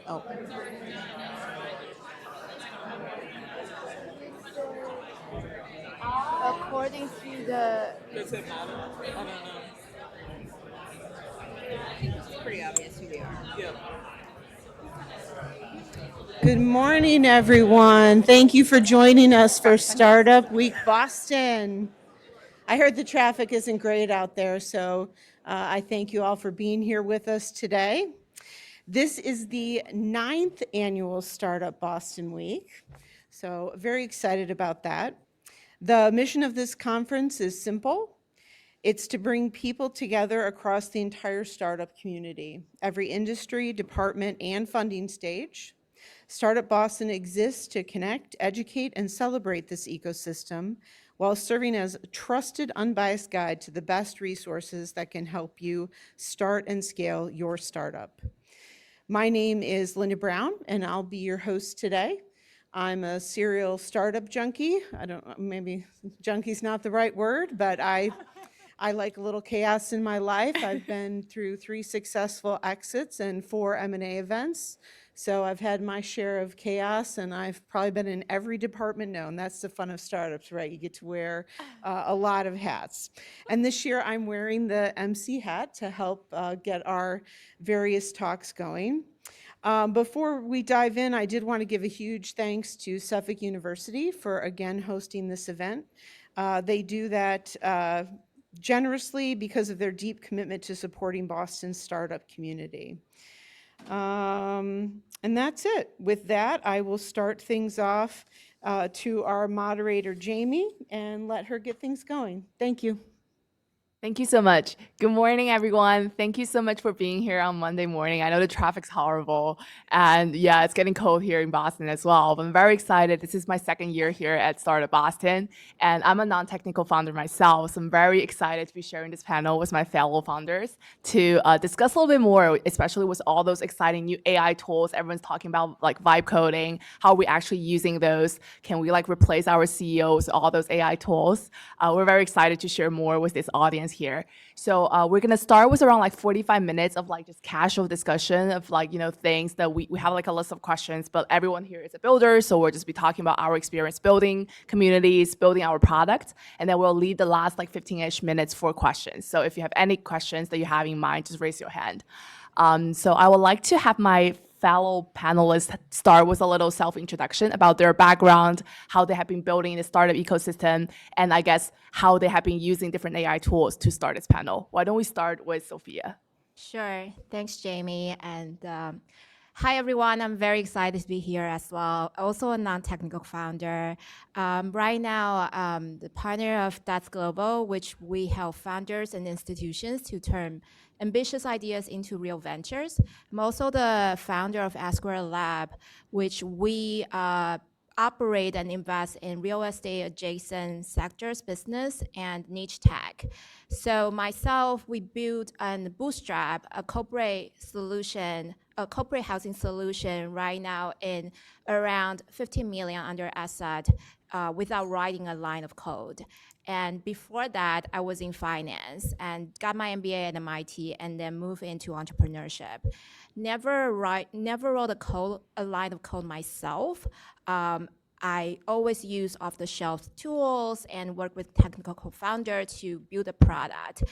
Oh, according to the, Does it matter? I don't know. it's pretty obvious who we are. Yeah. Good morning, everyone. Thank you for joining us for Startup Week Boston. I heard the traffic isn't great out there, so I thank you all for being here with us today. This is the 9th annual Startup Boston Week, so very excited about that. The mission of this conference is simple. It's to bring people together across the entire startup community, every industry, department, and funding stage. Startup Boston exists to connect, educate, and celebrate this ecosystem while serving as a trusted, unbiased guide to the best resources that can help you start and scale your startup. My name is Linda Brown, and I'll be your host today. I'm a serial startup junkie. Maybe junkie's not the right word, but I like a little chaos in my life. I've been through 3 successful exits and 4 M&A events. So I've had my share of chaos, and I've probably been in every department known. That's the fun of startups, right? You get to wear a lot of hats. And this year I'm wearing the MC hat to help get our various talks going. Before we dive in, I did want to give a huge thanks to Suffolk University for again hosting this event. They do that generously because of their deep commitment to supporting Boston's startup community. And that's it. With that, I will start things off to our moderator, Jamie, and let her get things going. Thank you. Thank you so much. Good morning, everyone. Thank you so much for being here on Monday morning. I know the traffic's horrible, and yeah, it's getting cold here in Boston as well. But I'm very excited. This is my second year here at Startup Boston, and I'm a non-technical founder myself, so I'm very excited to be sharing this panel with my fellow founders to discuss a little bit more, especially with all those exciting new AI tools everyone's talking about, like vibe coding, how are we actually using those? Can we like replace our CEOs, all those AI tools? We're very excited to share more with this audience here. So we're gonna start with around like 45 minutes of like just casual discussion of like, you know, things that we have like a list of questions, but everyone here is a builder. So we'll just be talking about our experience building communities, building our product. And then we'll leave the last like 15-ish minutes for questions. So if you have any questions that you have in mind, just raise your hand. So I would like to have my fellow panelists start with a little self-introduction about their background, how they have been building the startup ecosystem, and I guess how they have been using different AI tools to start this panel. Why don't we start with Sophia? Sure. Thanks, Jamie. And hi, everyone. I'm very excited to be here as well. Also a non-technical founder. Right now, the partner of That's Global, which we help founders and institutions to turn ambitious ideas into real ventures. I'm also the founder of Square Lab, which we operate and invest in real estate adjacent sectors, business, and niche tech. So myself, we built and bootstrap a corporate solution, a corporate housing solution right now in around 15 million under asset without writing a line of code. And before that, I was in finance and got my MBA at MIT and then moved into entrepreneurship. Never wrote a line of code myself. I always use off-the-shelf tools and work with technical co-founder to build a product.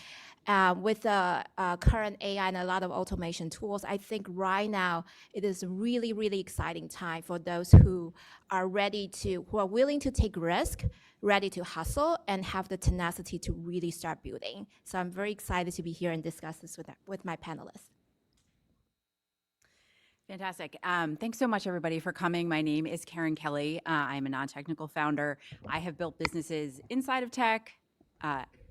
With the current AI and a lot of automation tools, I think right now it is a really, really exciting time for those who are willing to take risk, ready to hustle, and have the tenacity to really start building. So I'm very excited to be here and discuss this with my panelists. Fantastic. Thanks so much, everybody, for coming. My name is Karen Kelly. I'm a non-technical founder. I have built businesses inside of tech,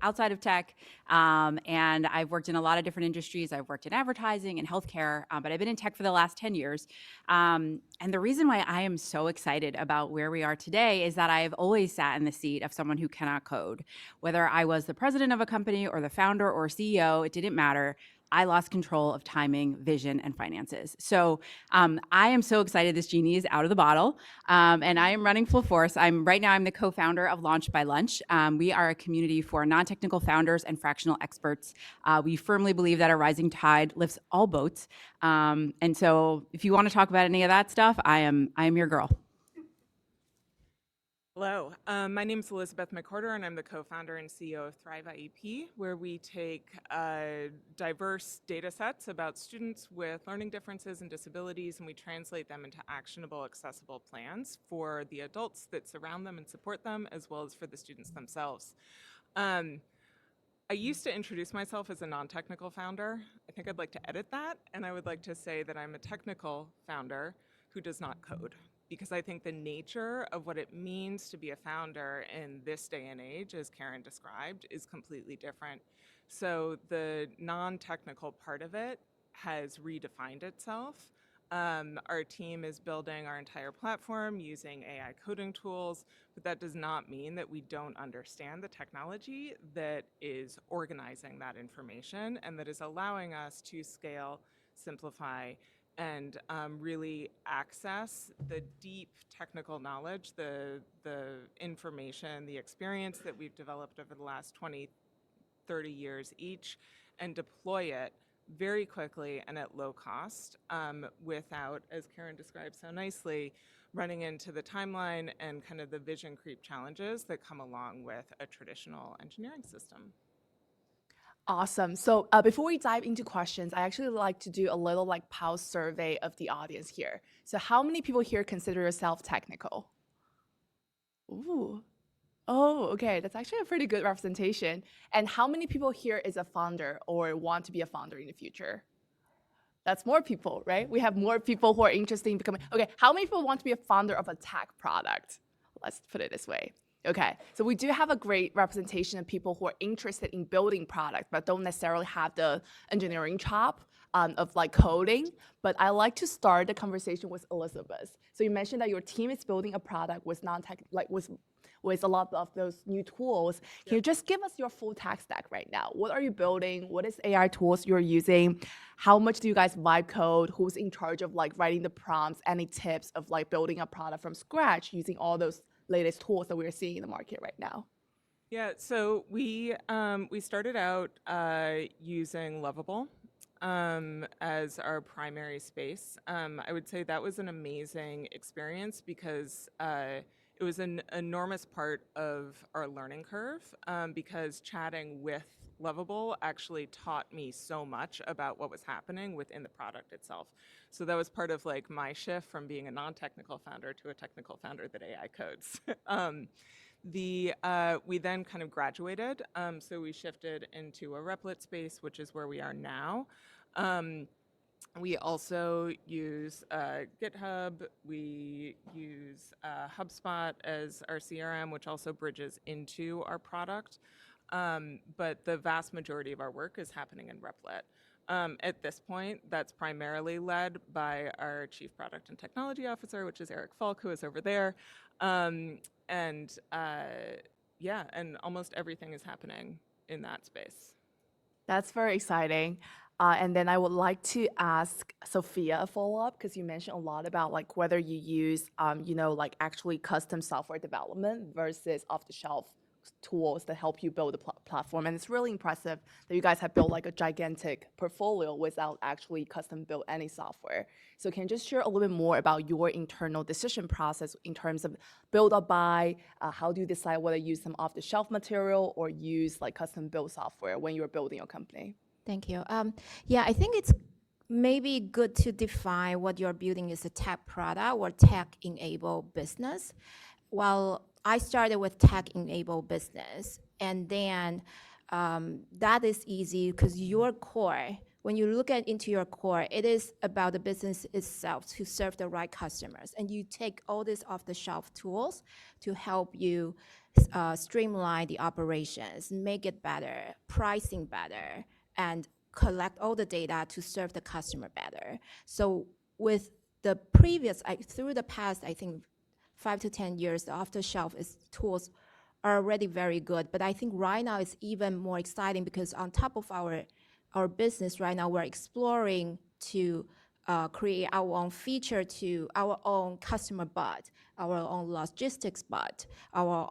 outside of tech. And I've worked in a lot of different industries. I've worked in advertising and healthcare, but I've been in tech for the last 10 years. And the reason why I am so excited about where we are today is that I've always sat in the seat of someone who cannot code. Whether I was the president of a company or the founder or CEO, it didn't matter. I lost control of timing, vision, and finances. So I am so excited this genie is out of the bottle, and I am running full force. Right now I'm the co-founder of Launch by Lunch. We are a community for non-technical founders and fractional experts. We firmly believe that a rising tide lifts all boats. And so if you want to talk about any of that stuff, I am your girl. Hello, my name is Elizabeth McCorder, and I'm the co-founder and CEO of Thrive IEP, where we take diverse data sets about students with learning differences and disabilities, and we translate them into actionable, accessible plans for the adults that surround them and support them, as well as for the students themselves. I used to introduce myself as a non-technical founder. I think I'd like to edit that, and I would like to say that I'm a technical founder who does not code, because I think the nature of what it means to be a founder in this day and age, as Karen described, is completely different. So the non-technical part of it has redefined itself. Our team is building our entire platform using AI coding tools, but that does not mean that we don't understand the technology that is organizing that information and that is allowing us to scale, simplify, and really access the deep technical knowledge, the information, the experience that we've developed over the last 20, 30 years each, and deploy it very quickly and at low cost without, as Karen described so nicely, running into the timeline and kind of the vision creep challenges that come along with a traditional engineering system. Awesome. So before we dive into questions, I actually like to do a little like pulse survey of the audience here. So how many people here consider yourself technical? Ooh. Oh, okay. That's actually a pretty good representation. And how many people here is a founder or want to be a founder in the future? That's more people, right? We have more people who are interested in becoming. Okay, how many people want to be a founder of a tech product? Let's put it this way. Okay, so we do have a great representation of people who are interested in building products, but don't necessarily have the engineering chop of like coding. But I like to start the conversation with Elizabeth. So you mentioned that your team is building a product with non-tech, like with a lot of those new tools. Can you just give us your full tech stack right now? What are you building? What is AI tools you're using? How much do you guys vibe code? Who's in charge of like writing the prompts? Any tips of like building a product from scratch using all those latest tools that we're seeing in the market right now? Yeah, so we started out using Lovable as our primary space. I would say that was an amazing experience because it was an enormous part of our learning curve because chatting with Lovable actually taught me so much about what was happening within the product itself. So that was part of like my shift from being a non-technical founder to a technical founder that AI codes. We then kind of graduated, so we shifted into a Replit space, which is where we are now. We also use GitHub. We use HubSpot as our CRM, which also bridges into our product. But the vast majority of our work is happening in Replit. At this point, that's primarily led by our Chief Product and Technology Officer, which is Eric Falk, who is over there. And almost everything is happening in that space. That's very exciting. And then I would like to ask Sophia a follow-up because you mentioned a lot about like whether you use, like actually custom software development versus off-the-shelf tools that help you build a platform. And it's really impressive that you guys have built like a gigantic portfolio without actually custom built any software. So can you just share a little bit more about your internal decision process in terms of build or buy? How do you decide whether you use some off-the-shelf material or use like custom built software when you're building your company? Thank you. I think it's maybe good to define what you're building is a tech product or tech-enabled business. Well, I started with tech-enabled business, and then that is easy because your core when you look into your core, it is about the business itself to serve the right customers. And you take all these off-the-shelf tools to help you streamline the operations, make it better, pricing better, and collect all the data to serve the customer better. So with the previous, through the past, I think 5 to 10 years, the off-the-shelf tools are already very good. But I think right now it's even more exciting because on top of our business right now, we're exploring to create our own feature to our own customer bot, our own logistics bot, our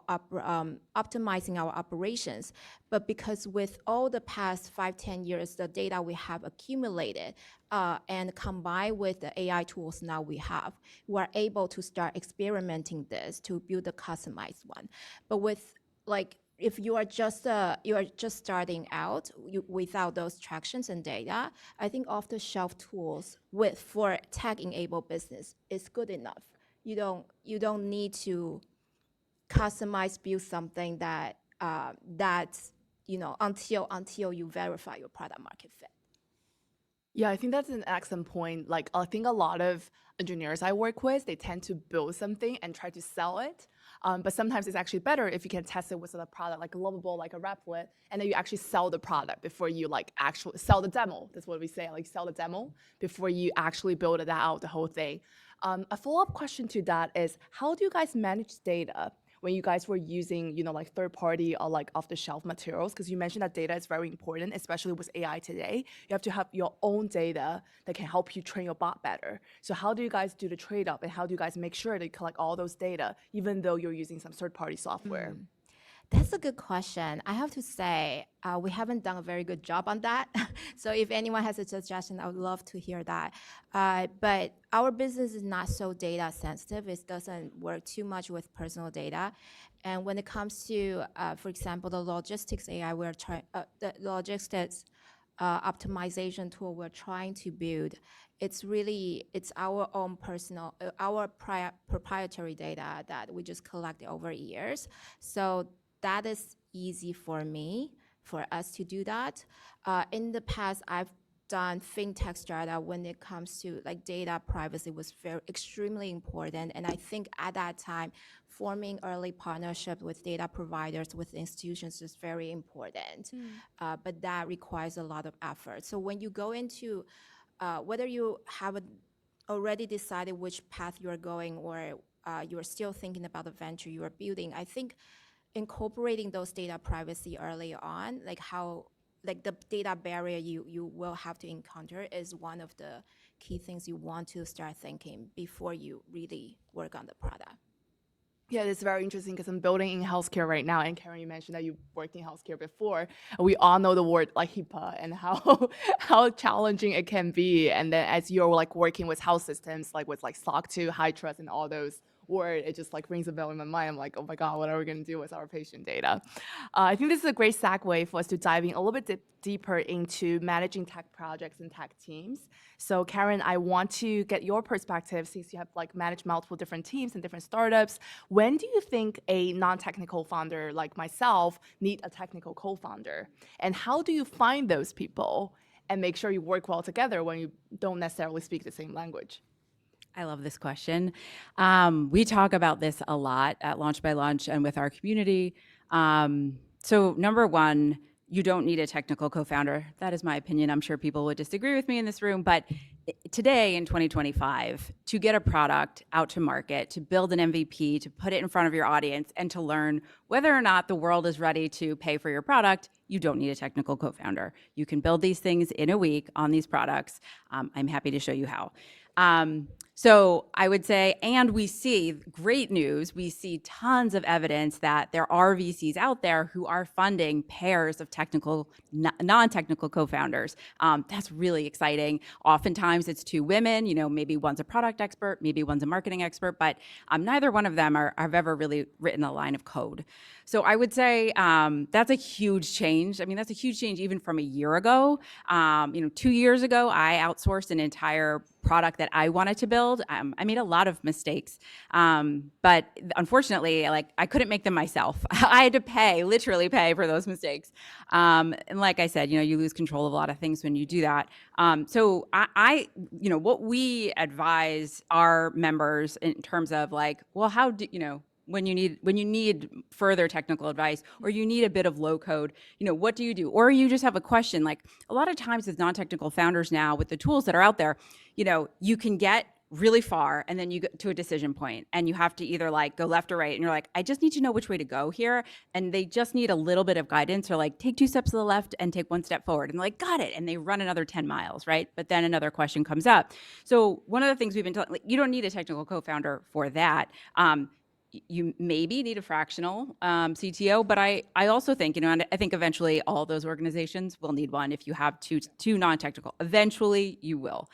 optimizing our operations. But because with all the past 5, 10 years, the data we have accumulated and combined with the AI tools now we have, we're able to start experimenting this to build a customized one. But with if you are just starting out without those tractions and data, I think off-the-shelf tools for tech-enabled business is good enough. You don't need to customize build something that's until you verify your product market fit. Yeah, I think that's an excellent point. Like, I think a lot of engineers I work with, they tend to build something and try to sell it. But sometimes it's actually better if you can test it with a product like a Lovable, like a Replit, and then you actually sell the product before you actually sell the demo. That's what we say, like sell the demo before you actually build it out, the whole thing. A follow-up question to that is, how do you guys manage data when you guys were using, like third-party or like off-the-shelf materials? Because you mentioned that data is very important, especially with AI today. You have to have your own data that can help you train your bot better. So how do you guys do the trade-off, and how do you guys make sure that you collect all those data, even though you're using some third-party software? That's a good question. I have to say, we haven't done a very good job on that. So if anyone has a suggestion, I would love to hear that. But our business is not so data sensitive. It doesn't work too much with personal data. And when it comes to, for example, the logistics AI, the logistics optimization tool we're trying to build, it's our own proprietary data that we just collected over years. So that is easy for us to do that. In the past, I've done fintech startup when it comes to data privacy was extremely important. And I think at that time, forming early partnerships with data providers, with institutions is very important. But that requires a lot of effort. So when you go into, whether you haven't already decided which path you're going or you're still thinking about the venture you are building, I think incorporating those data privacy early on, the data barrier you will have to encounter is one of the key things you want to start thinking before you really work on the product. Yeah, it's very interesting because I'm building in healthcare right now. And Karen, you mentioned that you worked in healthcare before. We all know the word HIPAA and how challenging it can be. And then as you're working with health systems, with SOC 2, high trust, and all those words, it just rings a bell in my mind. I'm like, oh my God, what are we going to do with our patient data? I think this is a great segue for us to dive in a little bit deeper into managing tech projects and tech teams. So Karen, I want to get your perspective since you have managed multiple different teams and different startups. When do you think a non-technical founder like myself need a technical co-founder? And how do you find those people and make sure you work well together when you don't necessarily speak the same language? I love this question. We talk about this a lot at Launch by Lunch and with our community. So number one, you don't need a technical co-founder. That is my opinion. I'm sure people would disagree with me in this room, but today in 2025, to get a product out to market, to build an MVP, to put it in front of your audience, and to learn whether or not the world is ready to pay for your product, you don't need a technical co-founder. You can build these things in a week on these products. I'm happy to show you how. So I would say, and we see great news, we see tons of evidence that there are VCs out there who are funding pairs of technical, non-technical co-founders. That's really exciting. Oftentimes it's two women, maybe one's a product expert, maybe one's a marketing expert, but neither one of them have ever really written a line of code. So I would say that's a huge change. I mean, that's a huge change even from a year ago. 2 years ago, I outsourced an entire product that I wanted to build. I made a lot of mistakes, but unfortunately, like I couldn't make them myself. I had to literally pay for those mistakes. And like I said, you lose control of a lot of things when you do that. So what we advise our members in terms of like, well, how do when you need further technical advice or you need a bit of low code, what do you do? Or you just have a question. Like a lot of times with non-technical founders now, with the tools that are out there, you can get really far and then you get to a decision point and you have to either like go left or right and you're like, I just need to know which way to go here. And they just need a little bit of guidance, or like take 2 steps to the left and take 1 step forward, and they're like, got it. And they run another 10 miles, right? But then another question comes up. So one of the things we've been telling, like, you don't need a technical co-founder for that. You maybe need a fractional CTO, but I also think, and I think eventually all those organizations will need one. If you have two non-technical, eventually you will,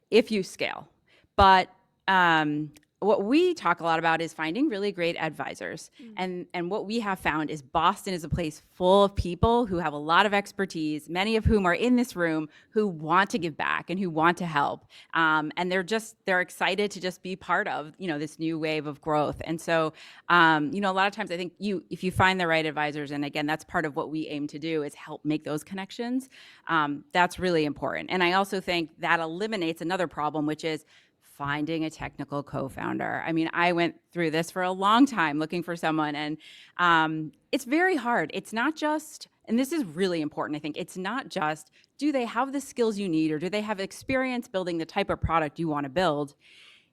if you scale. But what we talk a lot about is finding really great advisors. And what we have found is Boston is a place full of people who have a lot of expertise, many of whom are in this room, who want to give back and who want to help. And they're excited to just be part of, this new wave of growth. And so, a lot of times I think if you find the right advisors, and again, that's part of what we aim to do, is help make those connections. That's really important. And I also think that eliminates another problem, which is finding a technical co-founder. I mean, I went through this for a long time looking for someone, and it's very hard. It's not just, and this is really important, I think, it's not just, do they have the skills you need, or do they have experience building the type of product you want to build?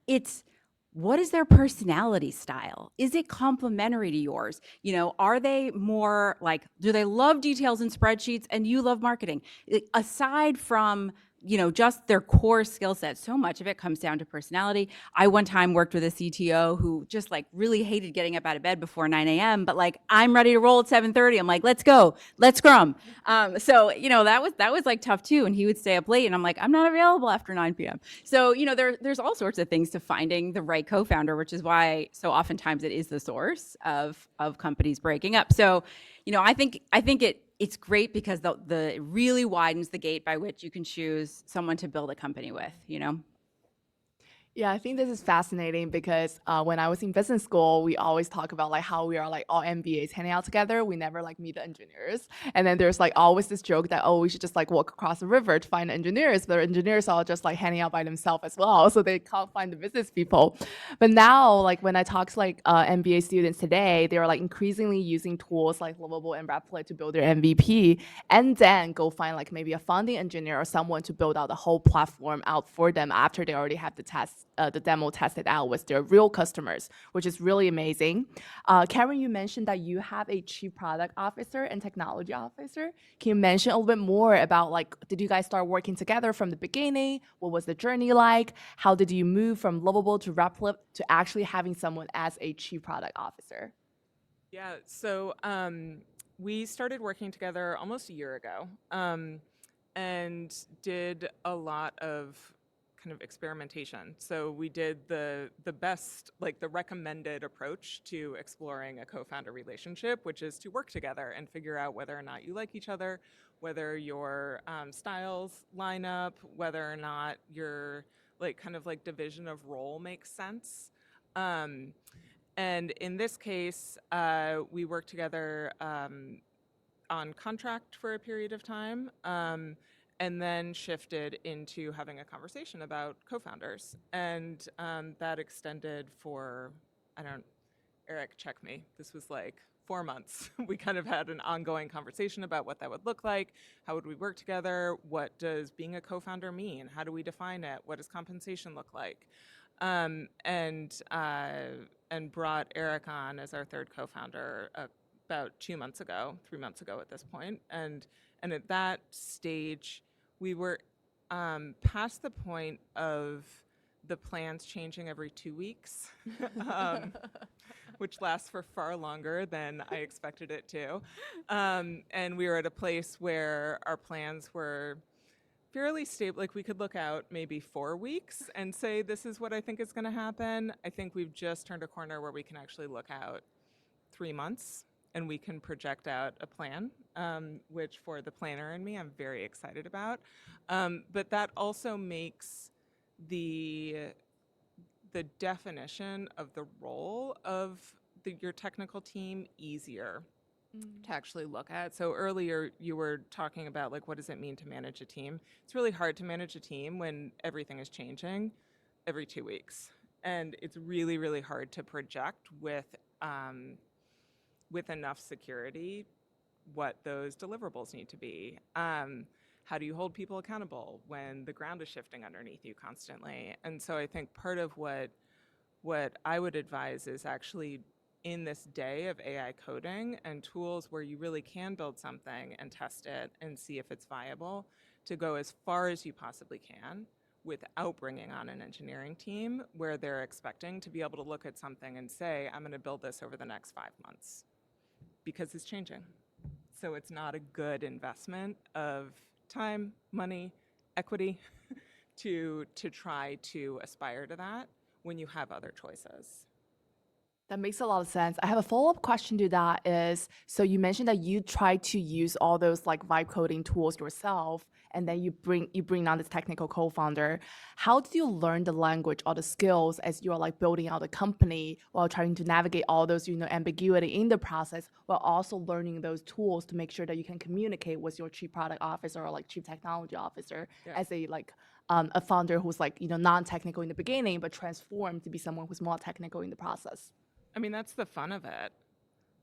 It's, what is their personality style? Is it complementary to yours? Are they more like, do they love details and spreadsheets and you love marketing? Aside from just their core skill set, so much of it comes down to personality. I one time worked with a CTO who just like really hated getting up out of bed before 9 a.m., but like, I'm ready to roll at 7:30. I'm like, let's go, let's scrum. So, that was like tough too. And he would stay up late and I'm like, I'm not available after 9 p.m. So, there's all sorts of things to finding the right co-founder, which is why so oftentimes it is the source of companies breaking up. So, I think it's great because it really widens the gate by which you can choose someone to build a company with, Yeah, I think this is fascinating because when I was in business school, we always talk about like how we are like all MBAs hanging out together. We never like meet the engineers. And then there's like always this joke that, we should just like walk across the river to find engineers, but the engineers are just like hanging out by themselves as well. So they can't find the business people. But now, like when I talk to like MBA students today, they're like increasingly using tools like Lovable and Replit to build their MVP, and then go find like maybe a founding engineer or someone to build out the whole platform out for them after they already have the demo tested out with their real customers, which is really amazing. Karen, you mentioned that you have a chief product officer and technology officer. Can you mention a little bit more about like, did you guys start working together from the beginning? What was the journey like? How did you move from Lovable to Replit to actually having someone as a chief product officer? Yeah, so we started working together almost a year ago and did a lot of kind of experimentation. So we did the best, like the recommended approach to exploring a co-founder relationship, which is to work together and figure out whether or not you like each other, whether your styles line up, whether or not your like kind of like division of role makes sense. And in this case, we worked together on contract for a period of time. And then shifted into having a conversation about co-founders. And that extended for, Eric, check me. This was like 4 months. We kind of had an ongoing conversation about what that would look like. How would we work together? What does being a co-founder mean? How do we define it? What does compensation look like? And brought Eric on as our third co-founder about 3 months ago at this point. And at that stage, we were past the point of the plans changing every 2 weeks, which lasts for far longer than I expected it to. And we were at a place where our plans were fairly stable. Like we could look out maybe 4 weeks and say, this is what I think is going to happen. I think we've just turned a corner where we can actually look out 3 months and we can project out a plan, which for the planner and me, I'm very excited about. But that also makes the definition of the role of your technical team easier to actually look at. So earlier you were talking about like, what does it mean to manage a team? It's really hard to manage a team when everything is changing every 2 weeks. And it's really, really hard to project with enough security what those deliverables need to be. How do you hold people accountable when the ground is shifting underneath you constantly? And so I think part of what I would advise is actually in this day of AI coding and tools where you really can build something and test it and see if it's viable, to go as far as you possibly can without bringing on an engineering team where they're expecting to be able to look at something and say, I'm going to build this over the next 5 months, because it's changing. So it's not a good investment of time, money, equity to try to aspire to that when you have other choices. That makes a lot of sense. I have a follow-up question to that is, so you mentioned that you try to use all those like vibe coding tools yourself, and then you bring on this technical co-founder. How do you learn the language or the skills as you're like building out a company while trying to navigate all those, ambiguity in the process, while also learning those tools to make sure that you can communicate with your chief product officer or like chief technology officer as a founder who's like, non-technical in the beginning, but transformed to be someone who's more technical in the process? I mean, that's the fun of it.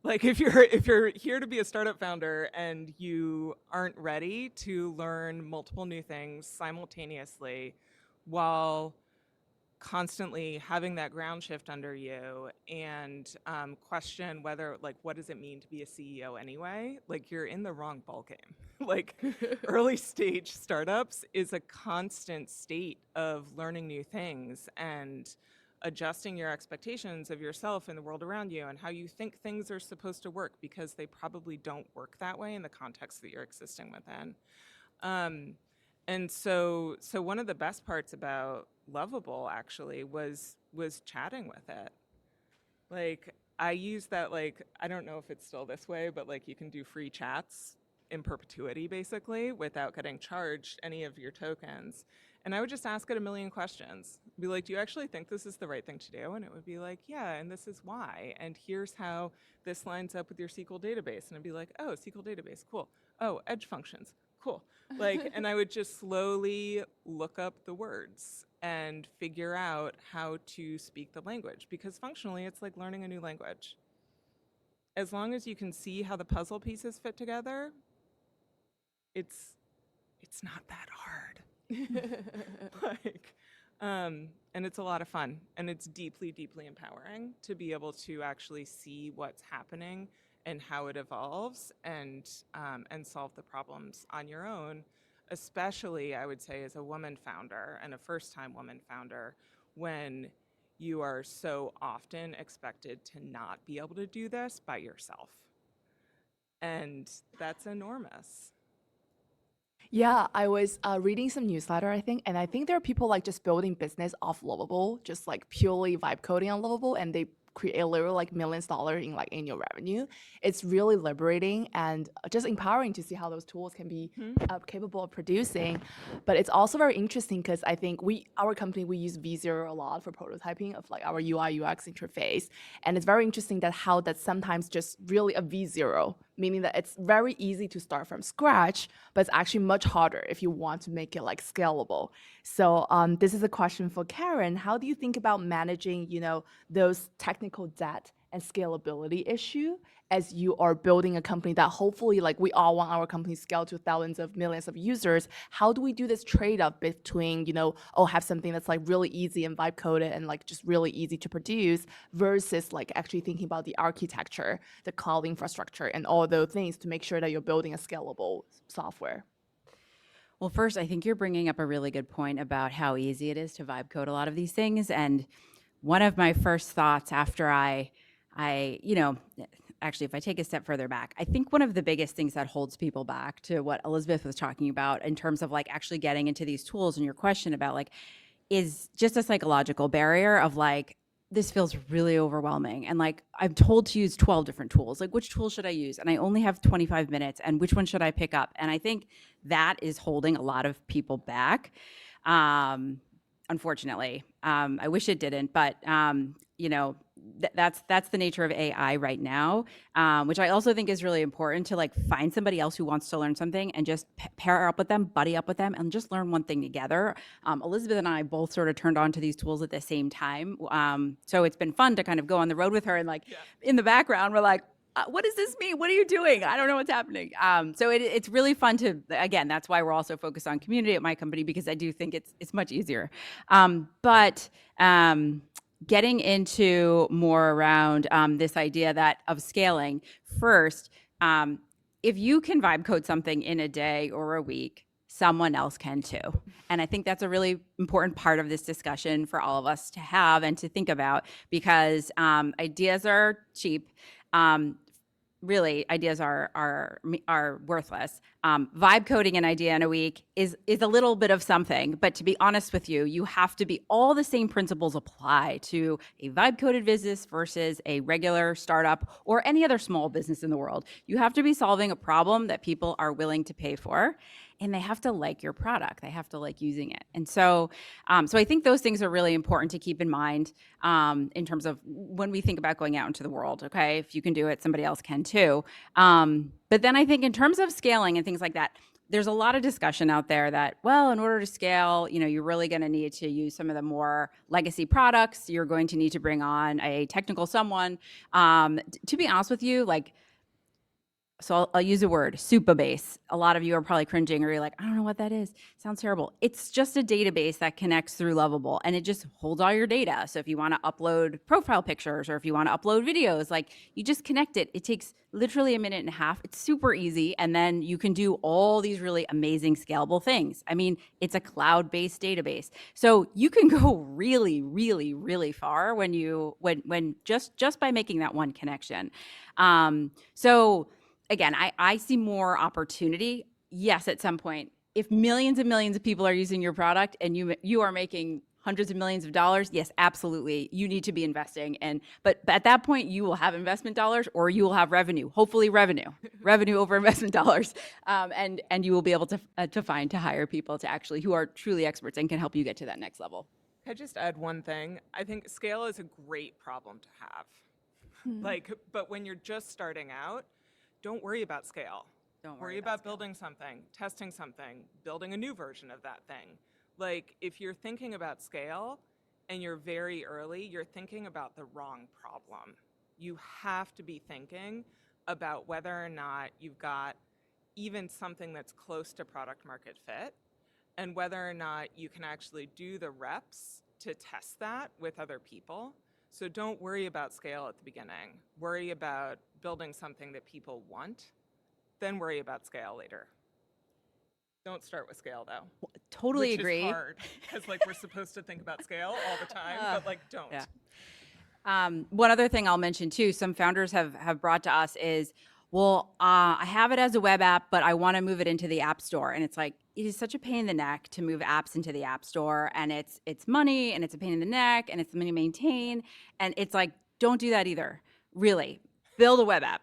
Like if you're here to be a startup founder and you aren't ready to learn multiple new things simultaneously while constantly having that ground shift under you and question whether, like, what does it mean to be a CEO anyway? Like, you're in the wrong ballgame. Like, early stage startups is a constant state of learning new things and adjusting your expectations of yourself and the world around you and how you think things are supposed to work, because they probably don't work that way in the context that you're existing within. And so one of the best parts about Lovable actually was chatting with it. Like, I use that, like, I don't know if it's still this way, but like you can do free chats in perpetuity basically without getting charged any of your tokens. And I would just ask it a million questions. Be like, do you actually think this is the right thing to do? And it would be like, yeah, and this is why. And here's how this lines up with your SQL database. And I'd be like, oh, SQL database, cool. Oh, edge functions, cool. Like, and I would just slowly look up the words and figure out how to speak the language, because functionally it's like learning a new language. As long as you can see how the puzzle pieces fit together, it's not that hard. Like, and it's a lot of fun, and it's deeply, deeply empowering to be able to actually see what's happening and how it evolves and solve the problems on your own, especially, I would say, as a woman founder and a first-time woman founder, when you are so often expected to not be able to do this by yourself. And that's enormous. Yeah, I was reading some newsletter, I think, and I think there are people like just building business off Lovable, just like purely vibe coding on Lovable, and they create literally like millions of dollars in like annual revenue. It's really liberating and just empowering to see how those tools can be capable of producing. But it's also very interesting because I think our company, we use V0 a lot for prototyping of like our UI UX interface. And it's very interesting that how that's sometimes just really a V0, meaning that it's very easy to start from scratch, but it's actually much harder if you want to make it like scalable. So this is a question for Karen. How do you think about managing, those technical debt and scalability issue as you are building a company that hopefully, like, we all want our company scale to thousands of millions of users? How do we do this trade-off between, have something that's like really easy and vibe coded and like just really easy to produce versus like actually thinking about the architecture, the cloud infrastructure, and all those things to make sure that you're building a scalable software? Well, first, I think you're bringing up a really good point about how easy it is to vibe code a lot of these things. And one of my first thoughts after actually, if I take a step further back, I think one of the biggest things that holds people back to what Elizabeth was talking about in terms of like actually getting into these tools, and your question about like, is just a psychological barrier of like, this feels really overwhelming. And like, I'm told to use 12 different tools. Like, which tool should I use? And I only have 25 minutes, and which one should I pick up? And I think that is holding a lot of people back. unfortunately. I wish it didn't, but you know, that's the nature of AI right now, which I also think is really important to like find somebody else who wants to learn something and just pair up with them, buddy up with them, and just learn one thing together. Elizabeth and I both sort of turned on to these tools at the same time, so it's been fun to kind of go on the road with her and like in the background we're like, what does this mean? What are you doing? I don't know what's happening. So it's really fun to, again, that's why we're also focused on community at my company, because I do think it's much easier. But getting into more around this idea that of scaling, first, if you can vibe code something in a day or a week, someone else can too. And I think that's a really important part of this discussion for all of us to have and to think about, because ideas are cheap. Really, ideas are worthless. Vibe coding an idea in a week is a little bit of something, but to be honest with you, you have to be, all the same principles apply to a vibe coded business versus a regular startup or any other small business in the world. You have to be solving a problem that people are willing to pay for, and they have to like your product. They have to like using it. And so I think those things are really important to keep in mind in terms of when we think about going out into the world. Okay, if you can do it, somebody else can too. But then I think in terms of scaling and things like that, there's a lot of discussion out there that, well, in order to scale, you know, you're really going to need to use some of the more legacy products. You're going to need to bring on a technical someone. To be honest with you, like, so I'll use a word, Supabase. A lot of you are probably cringing, or you're like, I don't know what that is. Sounds terrible. It's just a database that connects through Lovable, and it just holds all your data. So if you want to upload profile pictures, or if you want to upload videos, like, you just connect it. It takes literally a minute and a half. It's super easy. And then you can do all these really amazing scalable things. I mean, it's a cloud-based database. So you can go really, really, really far when just by making that one connection. So again, I see more opportunity. Yes, at some point, if millions and millions of people are using your product and you are making hundreds of millions of dollars, yes, absolutely, you need to be investing. But at that point, you will have investment dollars, or you will have revenue. Hopefully, revenue over investment dollars, and you will be able to hire people to actually, who are truly experts and can help you get to that next level. Can I just add one thing? I think scale is a great problem to have. But when you're just starting out, don't worry about scale. Don't worry about building something, testing something, building a new version of that thing. Like, if you're thinking about scale and you're very early, you're thinking about the wrong problem. You have to be thinking about whether or not you've got even something that's close to product market fit, and whether or not you can actually do the reps to test that with other people. So don't worry about scale at the beginning. Worry about building something that people want, then worry about scale later. Don't start with scale, though. Totally agree. Which is hard, because like, we're supposed to think about scale all the time, but like, don't. Yeah. One other thing I'll mention too, some founders have brought to us is, well, I have it as a web app, but I want to move it into the App Store. And it's like, it is such a pain in the neck to move apps into the App Store, and it's money, and it's a pain in the neck, and it's money to maintain. And it's like, don't do that either. Really, build a web app.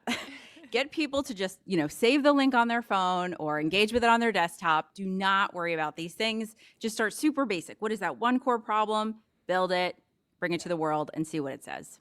Get people to just, save the link on their phone or engage with it on their desktop. Do not worry about these things. Just start super basic. What is that one core problem? Build it, bring it to the world, and see what it says.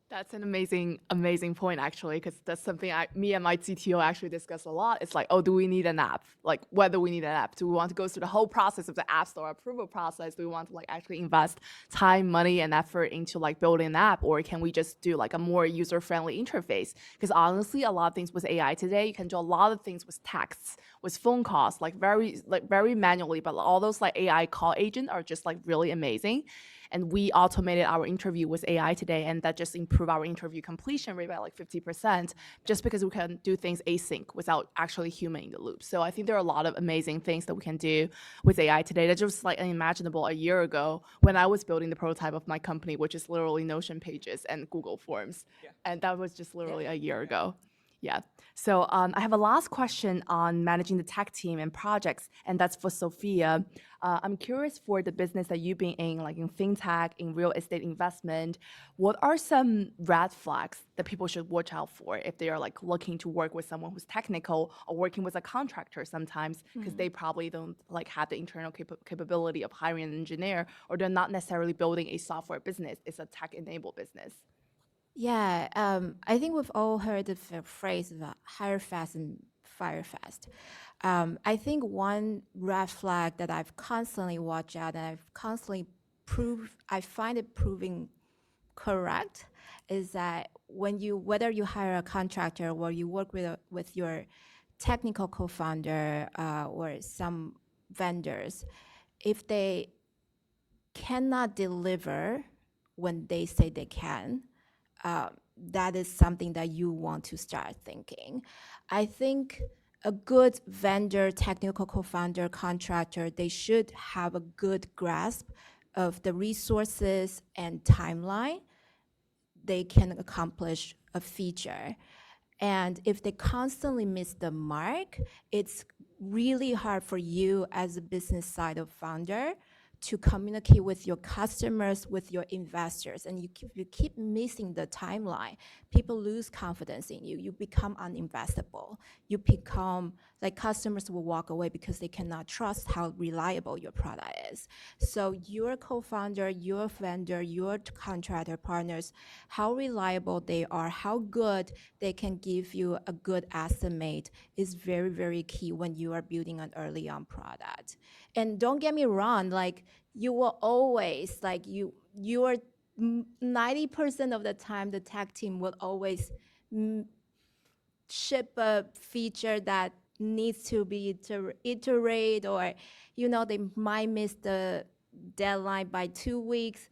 That's an amazing, amazing point, actually, because that's something me and my CTO actually discuss a lot. It's like, oh, do we need an app? Like, whether we need an app. Do we want to go through the whole process of the App Store approval process? Do we want to like actually invest time, money, and effort into like building an app? Or can we just do like a more user-friendly interface? Because honestly, a lot of things with AI today, you can do a lot of things with texts, with phone calls, like very manually, but all those like AI call agents are just like really amazing. And we automated our interview with AI today, and that just improved our interview completion rate by like 50%, just because we can do things async without actually human in the loop. So I think there are a lot of amazing things that we can do with AI today that just like unimaginable a year ago when I was building the prototype of my company, which is literally Notion pages and Google Forms. Yeah. And that was just literally a year ago. Yeah. So I have a last question on managing the tech team and projects, and that's for Sophia. I'm curious for the business that you've been in, like in fintech, in real estate investment, what are some red flags that people should watch out for if they are like looking to work with someone who's technical or working with a contractor sometimes because they probably don't like have the internal capability of hiring an engineer, or they're not necessarily building a software business, it's a tech-enabled business. Yeah, I think we've all heard the phrase about hire fast and fire fast. I think one red flag that I've constantly watched out and I've constantly I find it proving correct is that whether you hire a contractor or you work with your technical co-founder or some vendors, if they cannot deliver when they say they can, that is something that you want to start thinking. I think a good vendor, technical co-founder, contractor, they should have a good grasp of the resources and timeline they can accomplish a feature. And if they constantly miss the mark, it's really hard for you as a business side of founder to communicate with your customers, with your investors, and you keep missing the timeline, people lose confidence in you. You become uninvestable. You become like customers will walk away because they cannot trust how reliable your product is. So your co-founder, your vendor, your contractor partners, how reliable they are, how good they can give you a good estimate is very, very key when you are building an early on product. And don't get me wrong, like you will always, like you are 90% of the time, the tech team will always ship a feature that needs to be iterate, or, they might miss the deadline by 2 weeks.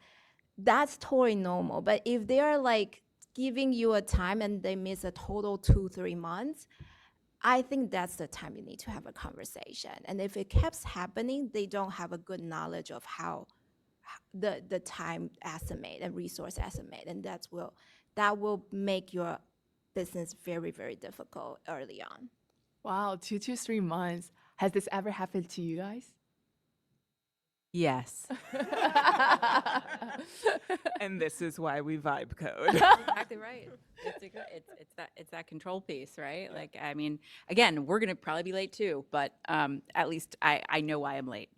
That's totally normal. But if they are like giving you a time and they miss a total 2-3 months, I think that's the time you need to have a conversation. And if it keeps happening, they don't have a good knowledge of how the time estimate and resource estimate, and that will make your business very, very difficult early on. Wow, 2 to 3 months. Has this ever happened to you guys? Yes. And this is why we vibe code. Exactly right. It's that control piece, right? Like, I mean, again, we're gonna probably be late too, but at least I know why I'm late.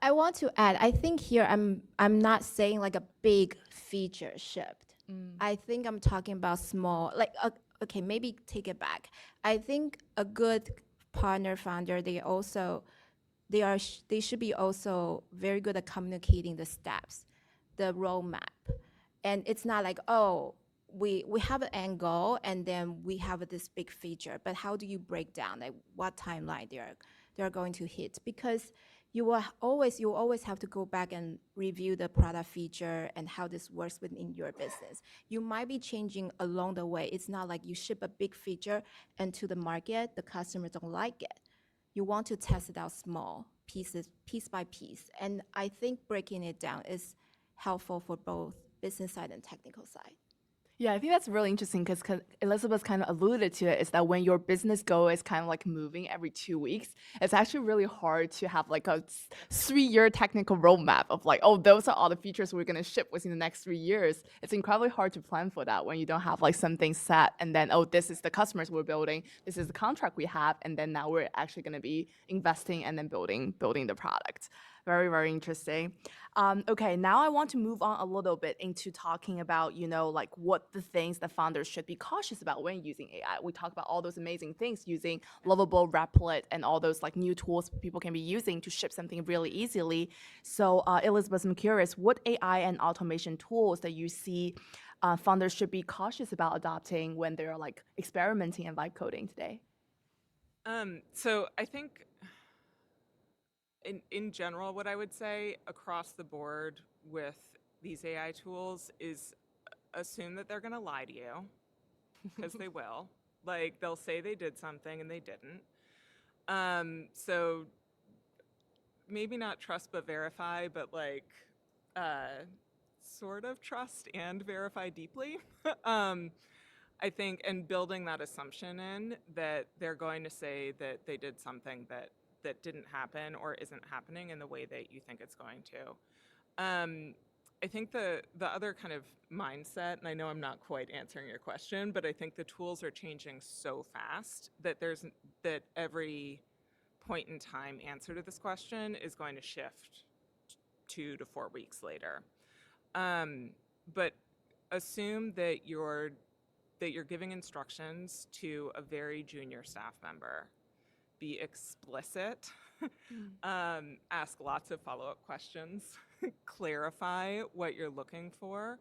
I want to add, I think here I'm not saying like a big feature shift. I think I'm talking about small, like, okay, maybe take it back. I think a good partner founder, they should be also very good at communicating the steps, the roadmap. And it's not like, oh, we have an end goal and then we have this big feature, but how do you break down like what timeline they're going to hit? Because you always have to go back and review the product feature and how this works within your business. You might be changing along the way. It's not like you ship a big feature into the market, the customers don't like it. You want to test it out small pieces, piece by piece. And I think breaking it down is helpful for both business side and technical side. Yeah, I think that's really interesting because Elizabeth kind of alluded to it, is that when your business goal is kind of like moving every 2 weeks, it's actually really hard to have like a 3-year technical roadmap of like, oh, those are all the features we're going to ship within the next 3 years. It's incredibly hard to plan for that when you don't have like something set and then, oh, this is the customers we're building, this is the contract we have, and then now we're actually going to be investing and then building the product. Very, very interesting. Okay, now I want to move on a little bit into talking about, like what the things that founders should be cautious about when using AI. We talk about all those amazing things using Lovable, Replit, and all those like new tools people can be using to ship something really easily. So Elizabeth, I'm curious, what AI and automation tools that you see founders should be cautious about adopting when they're like experimenting and vibe coding today? So I think in general, what I would say across the board with these AI tools is assume that they're going to lie to you, because they will. Like, they'll say they did something and they didn't. So maybe not trust but verify, but like sort of trust and verify deeply. I think, and building that assumption in that they're going to say that they did something that didn't happen or isn't happening in the way that you think it's going to. I think the other kind of mindset, and I know I'm not quite answering your question, but I think the tools are changing so fast that that every point in time answer to this question is going to shift 2 to 4 weeks later. But assume that you're giving instructions to a very junior staff member. Be explicit, ask lots of follow-up questions, clarify what you're looking for,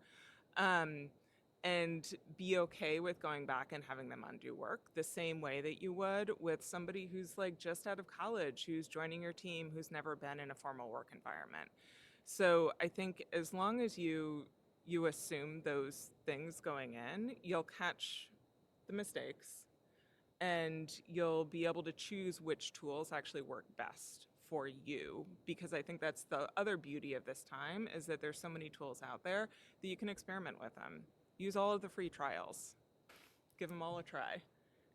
and be okay with going back and having them undo work the same way that you would with somebody who's like just out of college, who's joining your team, who's never been in a formal work environment. So I think as long as you assume those things going in, you'll catch the mistakes and you'll be able to choose which tools actually work best for you, because I think that's the other beauty of this time, is that there's so many tools out there that you can experiment with them. Use all of the free trials, give them all a try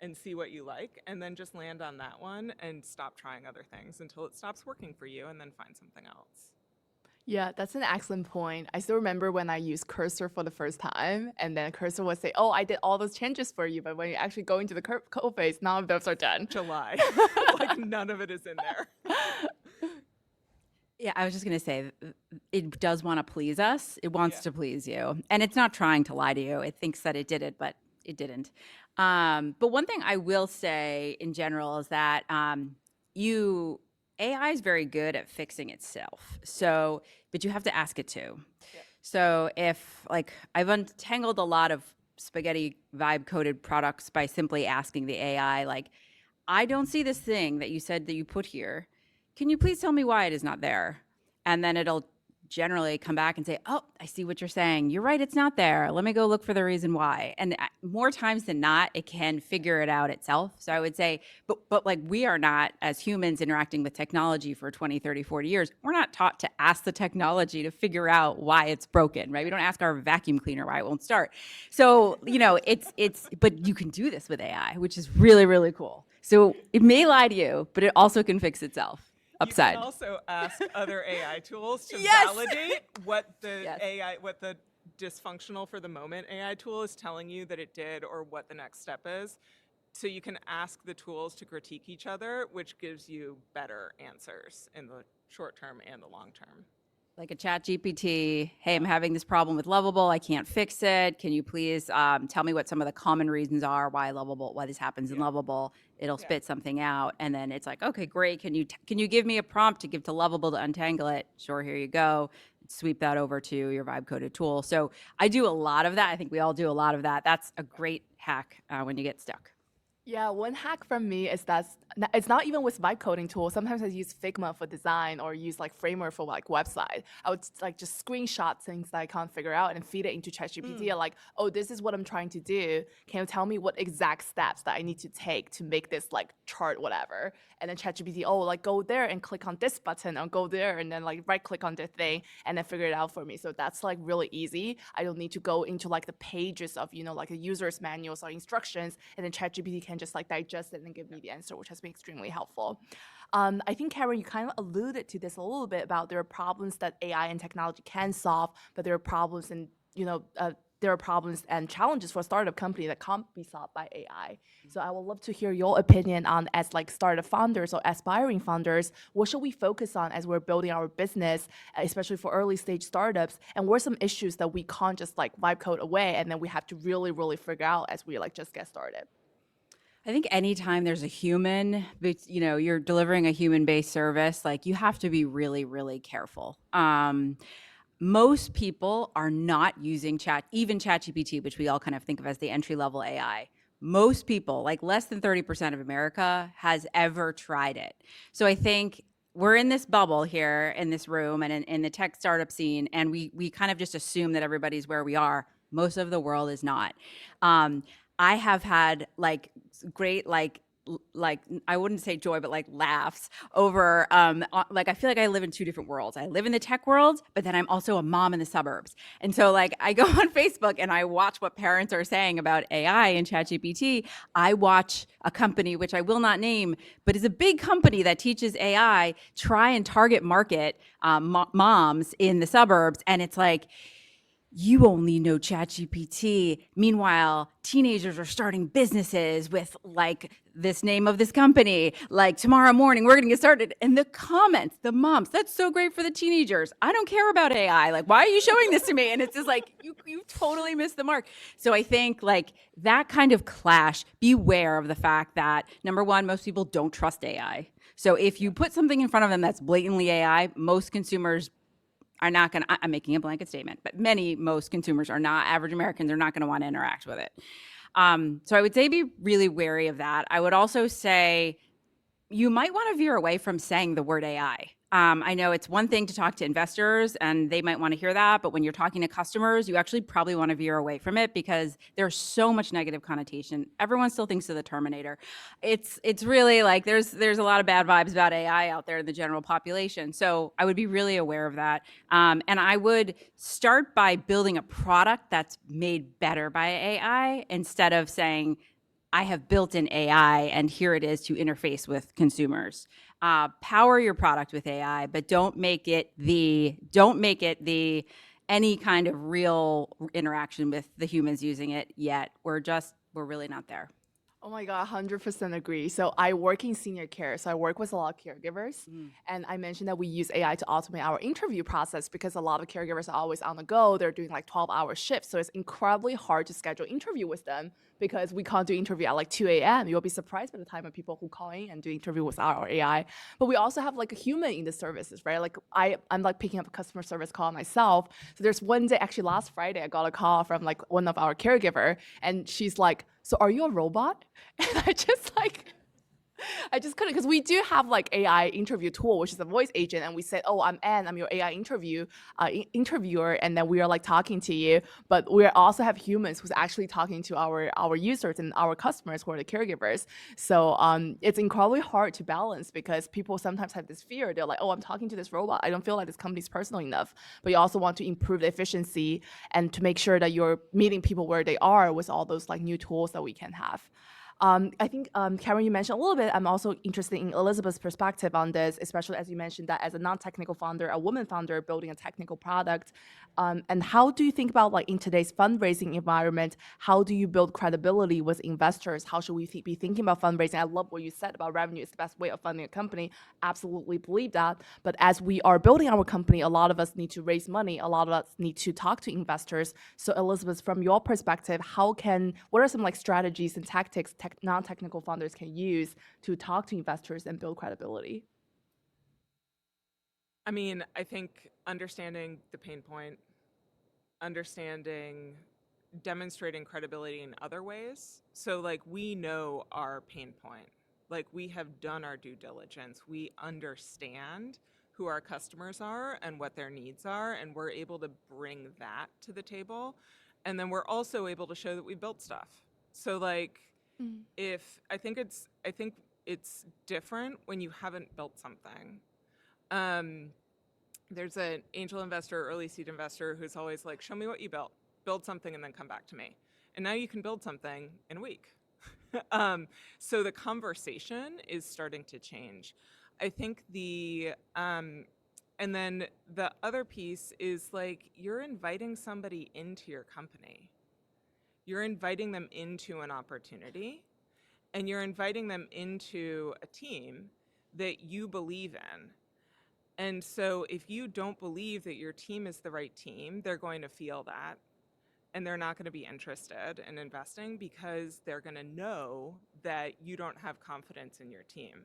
and see what you like, and then just land on that one and stop trying other things until it stops working for you, and then find something else. Yeah, that's an excellent point. I still remember when I used Cursor for the first time, and then Cursor would say, oh, I did all those changes for you, but when you actually go into the code phase, none of those are done. July. Like none of it is in there. Yeah, I was just going to say, it does want to please us. It wants to please you. And it's not trying to lie to you. It thinks that it did it, but it didn't. But one thing I will say in general is that AI is very good at fixing itself. So, but you have to ask it to. Yeah. So if, like, I've untangled a lot of spaghetti vibe coded products by simply asking the AI, like, I don't see this thing that you said that you put here. Can you please tell me why it is not there? And then it'll generally come back and say, oh, I see what you're saying. You're right, it's not there. Let me go look for the reason why. And more times than not, it can figure it out itself. So I would say, but like, we are not, as humans interacting with technology for 20, 30, 40 years, we're not taught to ask the technology to figure out why it's broken, right? We don't ask our vacuum cleaner why it won't start. So, you know, but you can do this with AI, which is really, really cool. So it may lie to you, but it also can fix itself. Upside. You can also ask other AI tools to validate what the what the dysfunctional for the moment AI tool is telling you that it did, or what the next step is. So you can ask the tools to critique each other, which gives you better answers in the short term and the long term. Like a chat GPT, hey, I'm having this problem with Lovable. I can't fix it. Can you please tell me what some of the common reasons are why this happens in Lovable? It'll spit something out. And then it's like, okay, great. Can you give me a prompt to give to Lovable to untangle it? Sure, here you go. Sweep that over to your vibe coded tool. So I do a lot of that. I think we all do a lot of that. That's a great hack when you get stuck. Yeah, one hack from me is that it's not even with vibe coding tools. Sometimes I use Figma for design or use like Framework for like website. I would like just screenshot things that I can't figure out and feed it into ChatGPT. Like, oh, this is what I'm trying to do. Can you tell me what exact steps that I need to take to make this like chart, whatever? And then ChatGPT, oh, like go there and click on this button, or go there and then like right click on this thing and then figure it out for me. So that's like really easy. I don't need to go into like the pages of, you know, like the user's manuals or instructions, and then ChatGPT can just like digest it and give me the answer, which has been extremely helpful. I think, Karen, you kind of alluded to this a little bit about there are problems that AI and technology can solve, but there are problems and, you know, there are problems and challenges for a startup company that can't be solved by AI. So I would love to hear your opinion on, as like startup founders or aspiring founders, what should we focus on as we're building our business, especially for early stage startups? And what are some issues that we can't just like vibe code away and then we have to really, really figure out as we like just get started? I think anytime there's a human, you know, you're delivering a human-based service, like you have to be really, really careful. Most people are not using even ChatGPT, which we all kind of think of as the entry-level AI. Most people, like less than 30% of America, has ever tried it. So I think we're in this bubble here in this room and in the tech startup scene, and we kind of just assume that everybody's where we are. Most of the world is not. I have had like great like like, I wouldn't say joy, but like laughs over, like, I feel like I live in two different worlds. I live in the tech world, but then I'm also a mom in the suburbs. And so like I go on Facebook and I watch what parents are saying about AI and ChatGPT. I watch a company, which I will not name, but is a big company that teaches AI, try and target market moms in the suburbs. And it's like, you only know ChatGPT. Meanwhile, teenagers are starting businesses with like this name of this company. Like tomorrow morning, we're gonna get started. And the comments, the moms, that's so great for the teenagers. I don't care about AI. Like, why are you showing this to me? And it's just like, you totally missed the mark. So I think like that kind of clash, beware of the fact that number one, most people don't trust AI. So if you put something in front of them that's blatantly AI, most consumers are not going to, I'm making a blanket statement, but most consumers are not, average Americans are not going to want to interact with it. So I would say be really wary of that. I would also say you might want to veer away from saying the word AI. I know it's one thing to talk to investors and they might want to hear that, but when you're talking to customers, you actually probably want to veer away from it because there's so much negative connotation. Everyone still thinks of the Terminator. It's really like there's a lot of bad vibes about AI out there in the general population. So I would be really aware of that. And I would start by building a product that's made better by AI instead of saying, I have built in AI and here it is to interface with consumers. Power your product with AI, but don't make it the any kind of real interaction with the humans using it yet. We're really not there. Oh my God, 100% agree. So I work in senior care. So I work with a lot of caregivers. And I mentioned that we use AI to automate our interview process because a lot of caregivers are always on the go. They're doing like 12-hour shifts. So it's incredibly hard to schedule interview with them because we can't do interview at like 2 a.m. You'll be surprised by the time of people who call in and do interview with our AI. But we also have like a human in the services, right? Like I'm like picking up a customer service call myself. So there's one day, actually last Friday, I got a call from like one of our caregiver and she's like, so are you a robot? And I just couldn't, because we do have like AI interview tool, which is a voice agent, and we said, "Oh, I'm Anne, I'm your AI interviewer," and then we are like talking to you. But we also have humans who's actually talking to our users and our customers who are the caregivers. So it's incredibly hard to balance because people sometimes have this fear. They're like, "Oh, I'm talking to this robot. I don't feel like this company's personal enough." But you also want to improve the efficiency and to make sure that you're meeting people where they are with all those like new tools that we can have. I think, Karen, you mentioned a little bit, I'm also interested in Elizabeth's perspective on this, especially as you mentioned that as a non-technical founder, a woman founder building a technical product. And how do you think about like in today's fundraising environment, how do you build credibility with investors? How should we be thinking about fundraising? I love what you said about revenue is the best way of funding a company. Absolutely believe that. But as we are building our company, a lot of us need to raise money. A lot of us need to talk to investors. So Elizabeth, from your perspective, what are some like strategies and tactics non-technical founders can use to talk to investors and build credibility? I mean, I think understanding the pain point, demonstrating credibility in other ways. So like we know our pain point, like we have done our due diligence. We understand who our customers are and what their needs are, and we're able to bring that to the table. And then we're also able to show that we built stuff. So like, I think it's different when you haven't built something. There's an angel investor, early seed investor who's always like, show me what you built, build something and then come back to me. And now you can build something in a week. So the conversation is starting to change. I think and then the other piece is like, you're inviting somebody into your company. You're inviting them into an opportunity, and you're inviting them into a team that you believe in. And so if you don't believe that your team is the right team, they're going to feel that, and they're not going to be interested in investing because they're going to know that you don't have confidence in your team.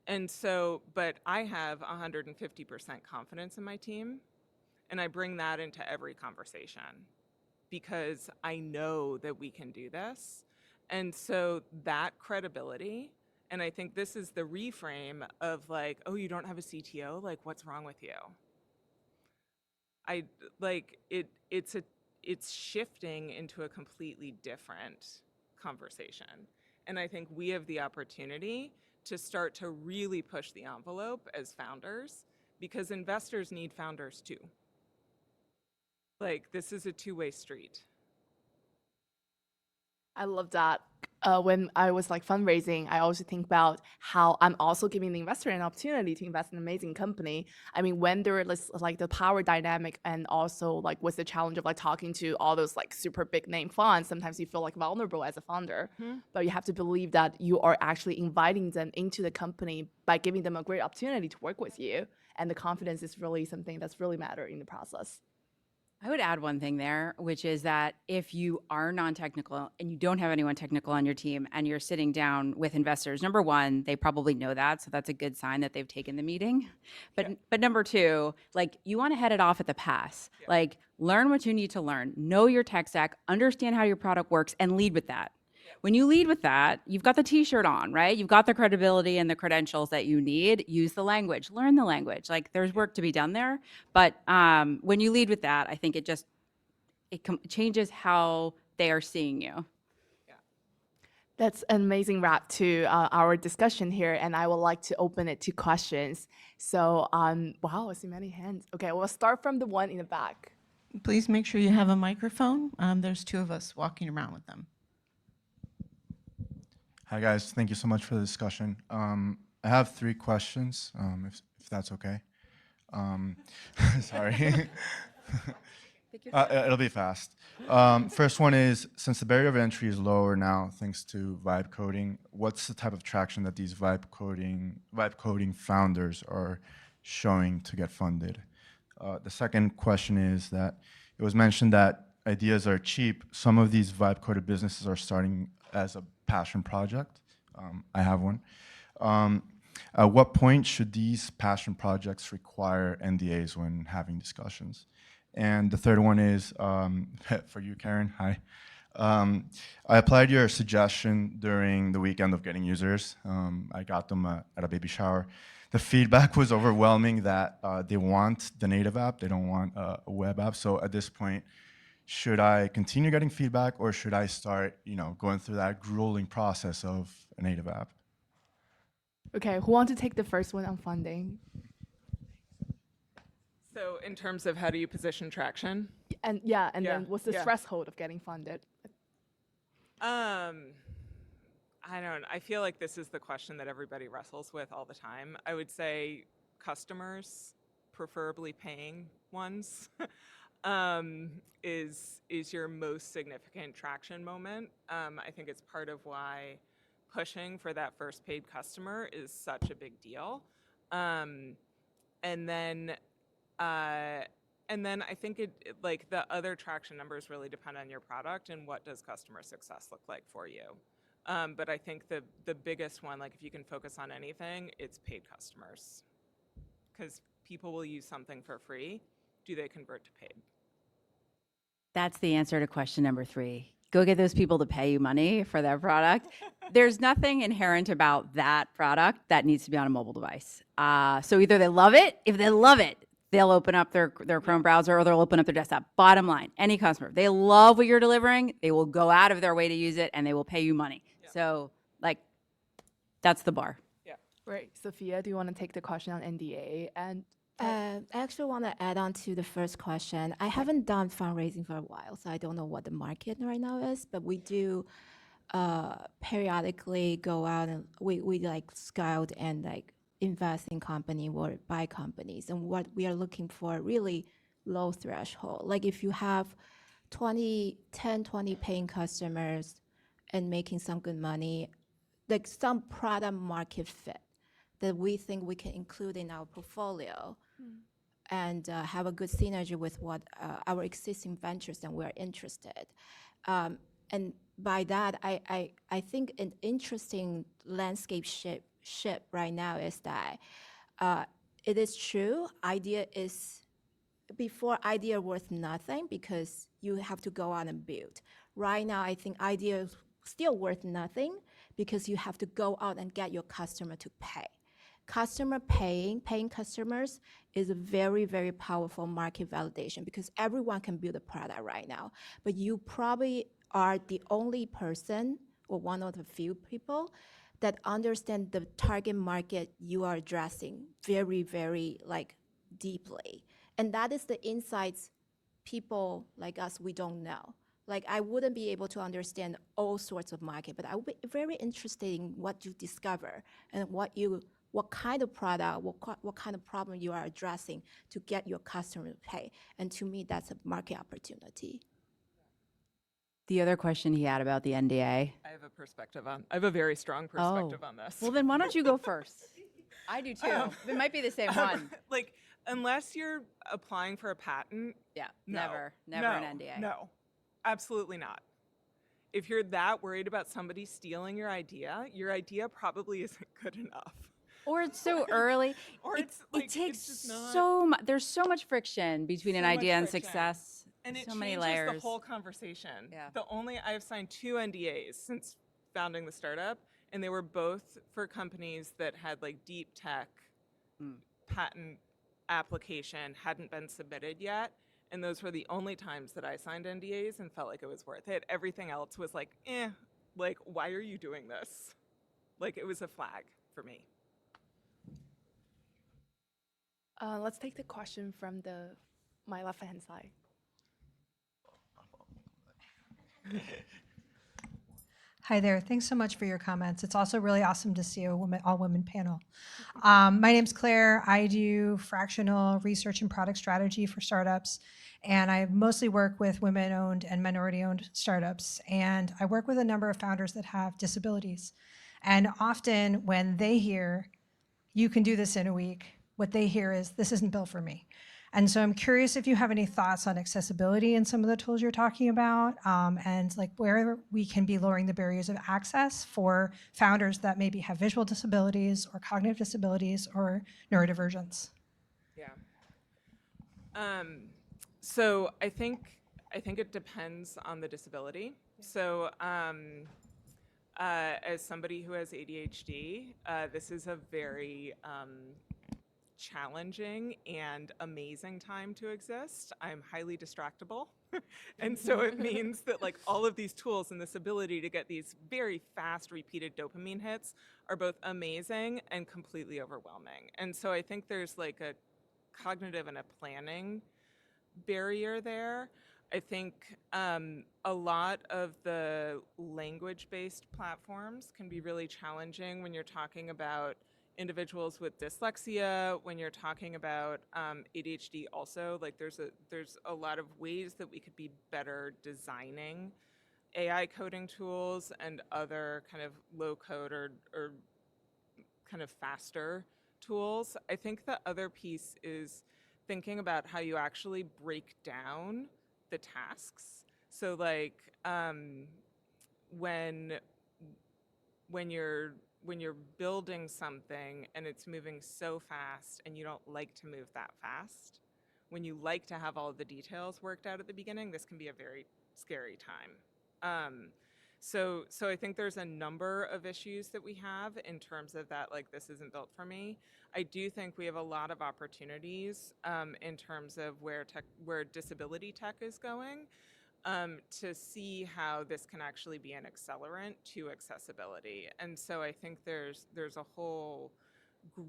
And so, but I have 150% confidence in my team, and I bring that into every conversation, because I know that we can do this. And so that credibility, and I think this is the reframe of like, oh, you don't have a CTO? Like, what's wrong with you? It's shifting into a completely different conversation. And I think we have the opportunity to start to really push the envelope as founders, because investors need founders too. Like, this is a two-way street. I love that. When I was like fundraising, I also think about how I'm also giving the investor an opportunity to invest in an amazing company. I mean, when there is like the power dynamic and also like with the challenge of like talking to all those like super big name funds, sometimes you feel like vulnerable as a founder. But you have to believe that you are actually inviting them into the company by giving them a great opportunity to work with you. And the confidence is really something that's really matter in the process. I would add one thing there, which is that if you are non-technical and you don't have anyone technical on your team and you're sitting down with investors, number one, they probably know that, so that's a good sign that they've taken the meeting. But number two, like, you want to head it off at the pass. Like, learn what you need to learn, know your tech stack, understand how your product works, and lead with that. When you lead with that, you've got the t-shirt on, right? You've got the credibility and the credentials that you need. Use the language, learn the language. Like, there's work to be done there. But when you lead with that, I think it changes how they are seeing you. That's an amazing wrap to our discussion here, and I would like to open it to questions. So, wow, I see many hands. Okay, we'll start from the one in the back. Please make sure you have a microphone. There's two of us walking around with them. Hi guys, thank you so much for the discussion. I have 3 questions, if that's okay. Sorry. It'll be fast. First one is, since the barrier of entry is lower now thanks to vibe coding, what's the type of traction that these vibe coding founders are showing to get funded? The second question is that it was mentioned that ideas are cheap. Some of these vibe coded businesses are starting as a passion project. I have one. At what point should these passion projects require NDAs when having discussions? And the third one is for you, Karen. Hi. I applied your suggestion during the weekend of getting users. I got them at a baby shower. The feedback was overwhelming that they want the native app. They don't want a web app. So at this point, should I continue getting feedback, or should I start, going through that grueling process of a native app? Okay, who wants to take the first one on funding? So in terms of how do you position traction? And then what's the threshold of getting funded? I feel like this is the question that everybody wrestles with all the time. I would say customers, preferably paying ones, is your most significant traction moment. I think it's part of why pushing for that first paid customer is such a big deal. And then I think like the other traction numbers really depend on your product and what does customer success look like for you. But I think the biggest one, like if you can focus on anything, it's paid customers. Because people will use something for free. Do they convert to paid? That's the answer to question number 3. Go get those people to pay you money for their product. There's nothing inherent about that product that needs to be on a mobile device. So either they love it. If they love it, they'll open up their Chrome browser, or they'll open up their desktop. Bottom line, any customer, they love what you're delivering, they will go out of their way to use it, and they will pay you money. Yeah. So, like, that's the bar. Yeah. Right. Sophia, do you want to take the question on NDA? And I actually want to add on to the first question. I haven't done fundraising for a while, so I don't know what the market right now is, but we do periodically go out and we like scout and like invest in company or buy companies. And what we are looking for really low threshold. Like if you have 10, 20 paying customers and making some good money, like some product market fit that we think we can include in our portfolio and have a good synergy with what our existing ventures and we're interested. And by that, I think an interesting landscape shift right now is that it is true, before idea worth nothing because you have to go out and build. Right now, I think idea is still worth nothing because you have to go out and get your customer to pay. Paying customers is a very, very powerful market validation because everyone can build a product right now. But you probably are the only person or one of the few people that understand the target market you are addressing very, very like deeply. And that is the insights people like us, we don't know. Like I wouldn't be able to understand all sorts of market, but I would be very interested in what you discover and what kind of product, what kind of problem you are addressing to get your customer to pay. And to me, that's a market opportunity. The other question he had about the NDA. I have a very strong perspective on this. Well, then why don't you go first? I do too. It might be the same one. Like, unless you're applying for a patent, Yeah, no, never an NDA. No, absolutely not. If you're that worried about somebody stealing your idea probably isn't good enough. Or it's so early. Or it it's takes just not so much. There's so much friction between an so much idea and friction. success. And it so many changes layers. the whole conversation. Yeah. I've signed 2 NDAs since founding the startup, and they were both for companies that had like deep tech patent application hadn't been submitted yet. And those were the only times that I signed NDAs and felt like it was worth it. Everything else was like, like, why are you doing this? Like, it was a flag for me. Let's take the question from my left-hand side. Hi there. Thanks so much for your comments. It's also really awesome to see a all-women panel. My name's Claire. I do fractional research and product strategy for startups, and I mostly work with women-owned and minority-owned startups. And I work with a number of founders that have disabilities. And often when they hear, you can do this in a week, what they hear is, this isn't built for me. And so I'm curious if you have any thoughts on accessibility in some of the tools you're talking about, and like where we can be lowering the barriers of access for founders that maybe have visual disabilities or cognitive disabilities or neurodivergence. Yeah. So I think it depends on the disability. So as somebody who has ADHD, this is a very challenging and amazing time to exist. I'm highly distractible. And so it means that like all of these tools and this ability to get these very fast repeated dopamine hits are both amazing and completely overwhelming. And so I think there's like a cognitive and a planning barrier there. I think a lot of the language-based platforms can be really challenging when you're talking about individuals with dyslexia, when you're talking about ADHD also. Like there's a lot of ways that we could be better designing AI coding tools and other kind of low code or kind of faster tools. I think the other piece is thinking about how you actually break down the tasks. So like when you're building something and it's moving so fast and you don't like to move that fast, when you like to have all of the details worked out at the beginning, this can be a very scary time. So I think there's a number of issues that we have in terms of that, like, this isn't built for me. I do think we have a lot of opportunities in terms of where disability tech is going, to see how this can actually be an accelerant to accessibility. And so I think there's a whole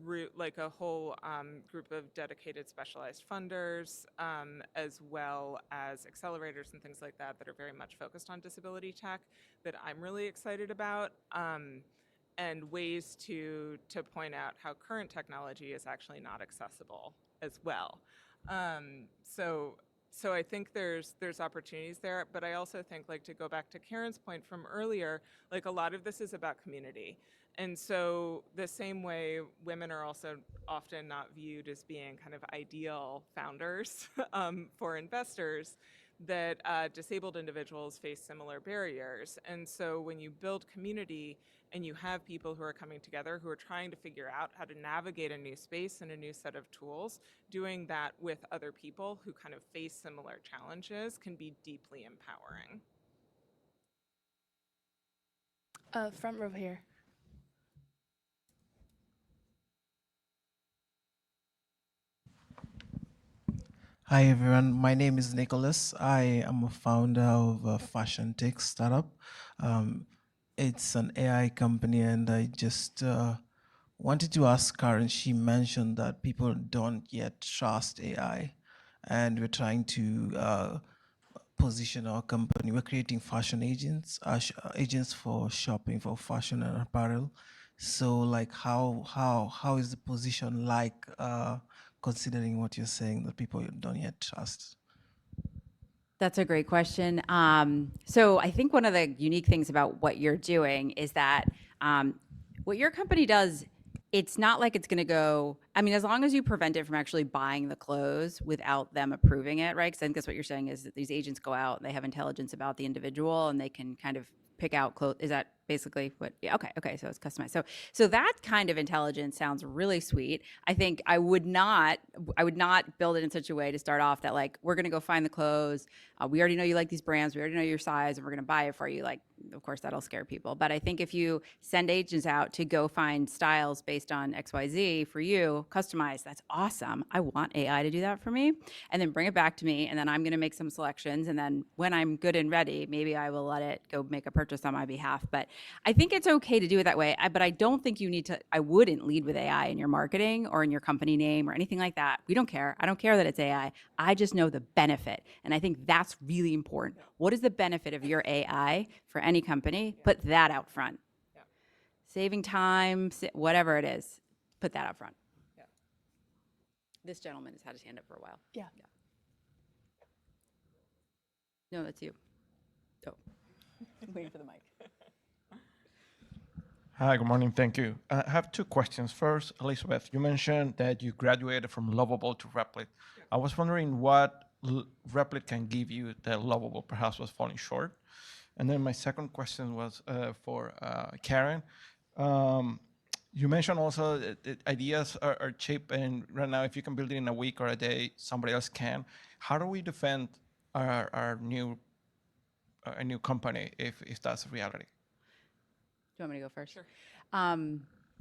group, group of dedicated specialized funders, as well as accelerators and things like that that are very much focused on disability tech that I'm really excited about, and ways to point out how current technology is actually not accessible as well. So I think there's opportunities there, but I also think, like, to go back to Karen's point from earlier, like, a lot of this is about community. And so the same way women are also often not viewed as being kind of ideal founders for investors, that disabled individuals face similar barriers. And so when you build community and you have people who are coming together who are trying to figure out how to navigate a new space and a new set of tools, doing that with other people who kind of face similar challenges can be deeply empowering. Front row here. Hi everyone, my name is Nicholas. I am a founder of a fashion tech startup. It's an AI company, and I just wanted to ask Karen. She mentioned that people don't yet trust AI, and we're trying to position our company. We're creating fashion agents, agents for shopping for fashion and apparel. So, like, how is the position like, considering what you're saying that people don't yet trust? That's a great question. So I think one of the unique things about what you're doing is that what your company does, it's not like it's going to go. I mean, as long as you prevent it from actually buying the clothes without them approving it, right? Because I think that's what you're saying is that these agents go out and they have intelligence about the individual and they can kind of pick out clothes. Is that basically what? Yeah, okay. So it's customized. So that kind of intelligence sounds really sweet. I think I would not build it in such a way to start off that like we're going to go find the clothes. We already know you like these brands. We already know your size, and we're going to buy it for you. Like, of course, that'll scare people. But I think if you send agents out to go find styles based on XYZ for you, customized, that's awesome. I want AI to do that for me, and then bring it back to me, and then I'm going to make some selections, and then when I'm good and ready, maybe I will let it go make a purchase on my behalf. But I think it's okay to do it that way. But I don't think you need to. I wouldn't lead with AI in your marketing or in your company name or anything like that. We don't care. I don't care that it's AI. I just know the benefit, and I think that's really important. What is the benefit of your AI for any company? Put that out front. Yeah. Saving time, whatever it is, put that out front. Yeah. This gentleman has had his hand up for a while. Yeah. No, that's you. Oh, waiting for the mic. Hi, good morning. Thank you. I have two questions. First, Elizabeth, you mentioned that you graduated from Lovable to Replit. I was wondering what Replit can give you that Lovable perhaps was falling short. And then my second question was for Karen. You mentioned also that ideas are cheap, and right now, if you can build it in a week or a day, somebody else can. How do we defend our new company if that's a reality? Do you want me to go first? Sure.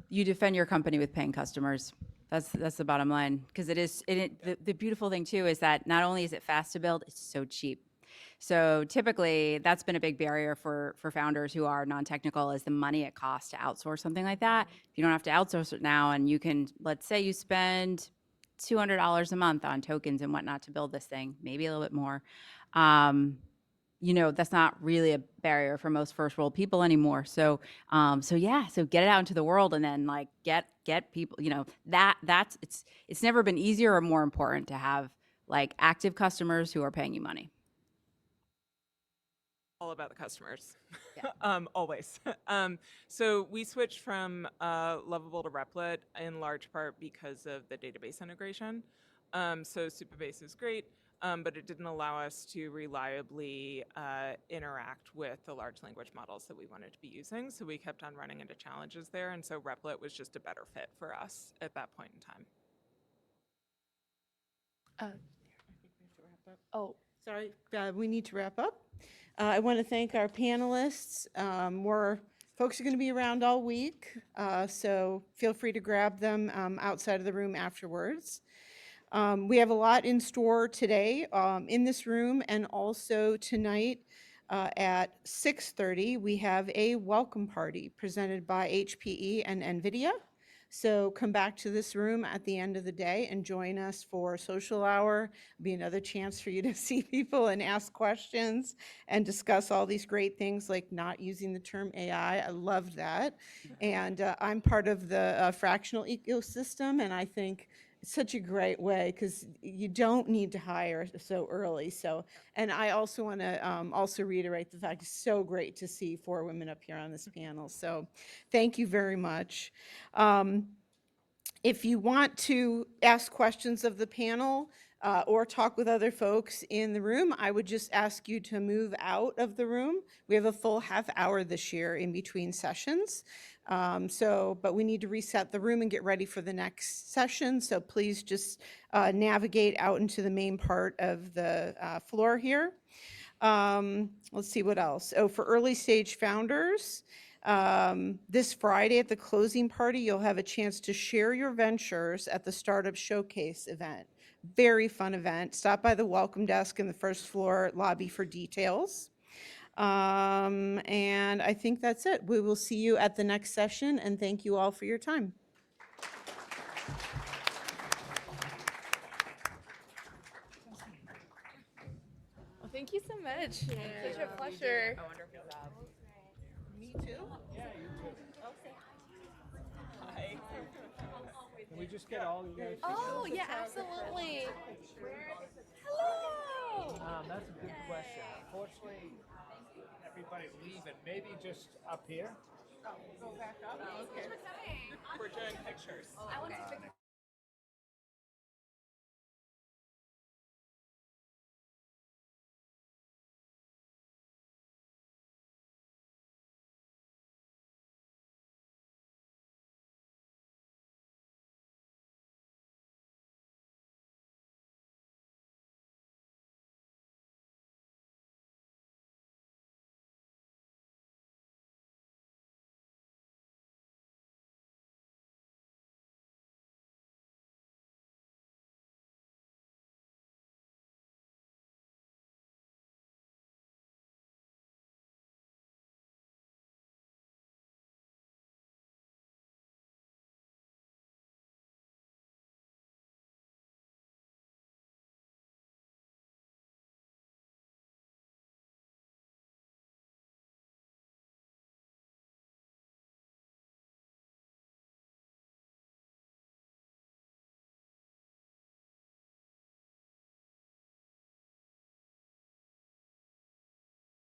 You defend your company with paying customers. That's the bottom line. Because the beautiful thing too is that not only is it fast to build, it's so cheap. So typically, that's been a big barrier for founders who are non-technical is the money it costs to outsource something like that. If you don't have to outsource it now, and you can, let's say you spend $200 a month on tokens and whatnot to build this thing, maybe a little bit more. That's not really a barrier for most first world people anymore. So get it out into the world and then like get people, it's never been easier or more important to have like active customers who are paying you money. All about the customers. Yeah. Always. So we switched from Lovable to Replit in large part because of the database integration. So Supabase is great, but it didn't allow us to reliably interact with the large language models that we wanted to be using. So we kept on running into challenges there. And so Replit was just a better fit for us at that point in time. Oh, Sorry, we need to wrap up. I want to thank our panelists. More folks are going to be around all week, so feel free to grab them outside of the room afterwards. We have a lot in store today in this room, and also tonight at 6:30, we have a welcome party presented by HPE and NVIDIA. So come back to this room at the end of the day and join us for social hour. It'll be another chance for you to see people and ask questions and discuss all these great things like not using the term AI. I love that. And I'm part of the fractional ecosystem, and I think it's such a great way because you don't need to hire so early. So, and I also want to also reiterate the fact it's so great to see 4 women up here on this panel. So thank you very much. If you want to ask questions of the panel or talk with other folks in the room, I would just ask you to move out of the room. We have a full half hour this year in between sessions. But we need to reset the room and get ready for the next session. So please just navigate out into the main part of the floor here. Let's see what else. Oh, for early stage founders, this Friday at the closing party, you'll have a chance to share your ventures at the Startup Showcase event. Very fun event. Stop by the welcome desk in the first floor lobby for details. And I think that's it. We will see you at the next session, and thank you all for your time. Well, thank you so much. Such a pleasure. Me too. Can we just get all you guys? Oh, yeah, absolutely. Hello. That's a good question. Unfortunately, everybody's leaving. Maybe just up here. We're doing pictures. I want to take